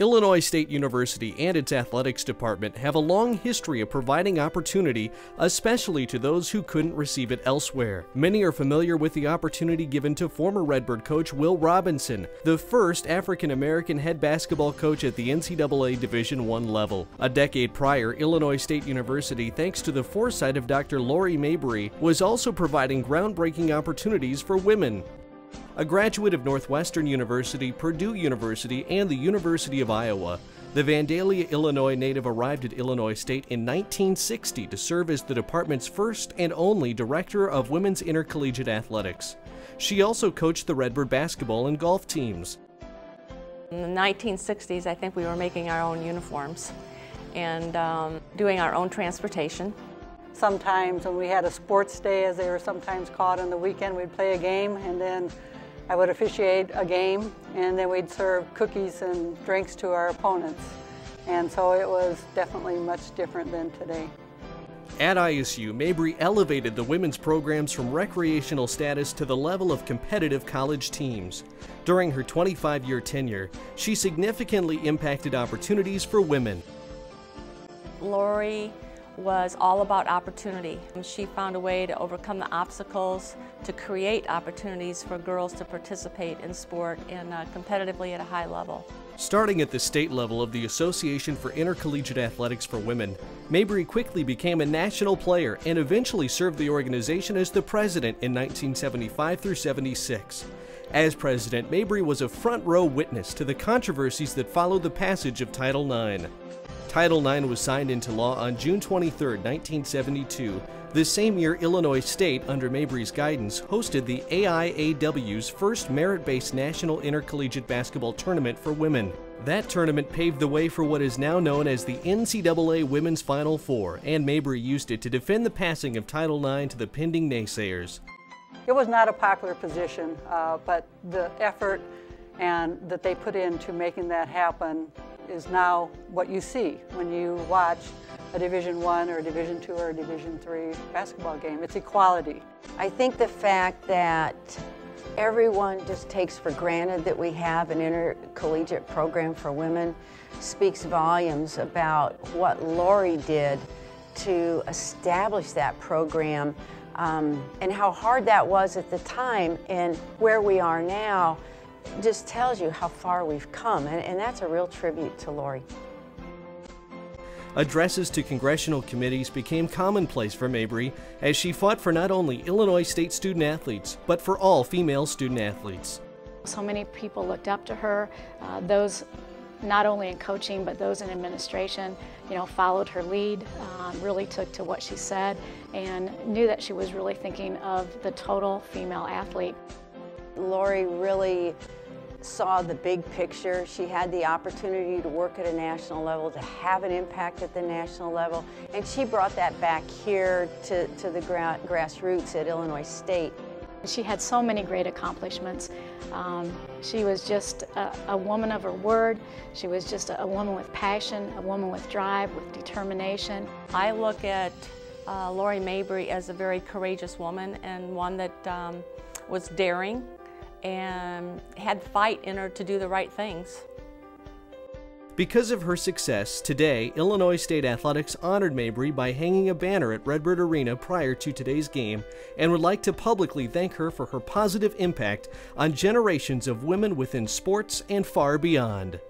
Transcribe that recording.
Illinois State University and its athletics department have a long history of providing opportunity, especially to those who couldn't receive it elsewhere. Many are familiar with the opportunity given to former Redbird coach Will Robinson, the first African-American head basketball coach at the NCAA Division I level. A decade prior, Illinois State University, thanks to the foresight of Dr. Laurie Mabry, was also providing groundbreaking opportunities for women. A graduate of Northwestern University, Purdue University, and the University of Iowa, the Vandalia, Illinois native arrived at Illinois State in 1960 to serve as the department's first and only director of women's intercollegiate athletics. She also coached the Redbird basketball and golf teams. In the 1960s, I think we were making our own uniforms and doing our own transportation. Sometimes when we had a sports day, as they were sometimes called on the weekend, we'd play a game, and then I would officiate a game, and then we'd serve cookies and drinks to our opponents. And so it was definitely much different than today. At ISU, Mabry elevated the women's programs from recreational status to the level of competitive college teams. During her 25-year tenure, she significantly impacted opportunities for women. Laurie was all about opportunity. She found a way to overcome the obstacles, to create opportunities for girls to participate in sport and competitively at a high level. Starting at the state level of the Association for Intercollegiate Athletics for Women, Mabry quickly became a national player and eventually served the organization as the president in 1975 through 76. As president, Mabry was a front-row witness to the controversies that followed the passage of Title IX. Title IX was signed into law on June 23, 1972. The same year, Illinois State, under Mabry's guidance, hosted the AIAW's first merit-based National Intercollegiate Basketball Tournament for women. That tournament paved the way for what is now known as the NCAA Women's Final Four, and Mabry used it to defend the passing of Title IX to the pending naysayers. It was not a popular position, but the effort and that they put into making that happen is now what you see when you watch a Division I or a Division II or a Division III basketball game. It's equality. I think the fact that everyone just takes for granted that we have an intercollegiate program for women speaks volumes about what Laurie did to establish that program and how hard that was at the time, and where we are now just tells you how far we've come, and that's a real tribute to Laurie. Addresses to congressional committees became commonplace for Mabry as she fought for not only Illinois State student athletes, but for all female student athletes. So many people looked up to her, those not only in coaching, but those in administration, followed her lead, really took to what she said, and knew that she was really thinking of the total female athlete. Laurie really saw the big picture. She had the opportunity to work at a national level, to have an impact at the national level, and she brought that back here to the grassroots at Illinois State. She had so many great accomplishments. She was just a woman of her word. She was just a woman with passion, a woman with drive, with determination. I look at Laurie Mabry as a very courageous woman, and one that was daring and had fight in her to do the right things. Because of her success, today, Illinois State Athletics honored Mabry by hanging a banner at Redbird Arena prior to today's game, and would like to publicly thank her for her positive impact on generations of women within sports and far beyond.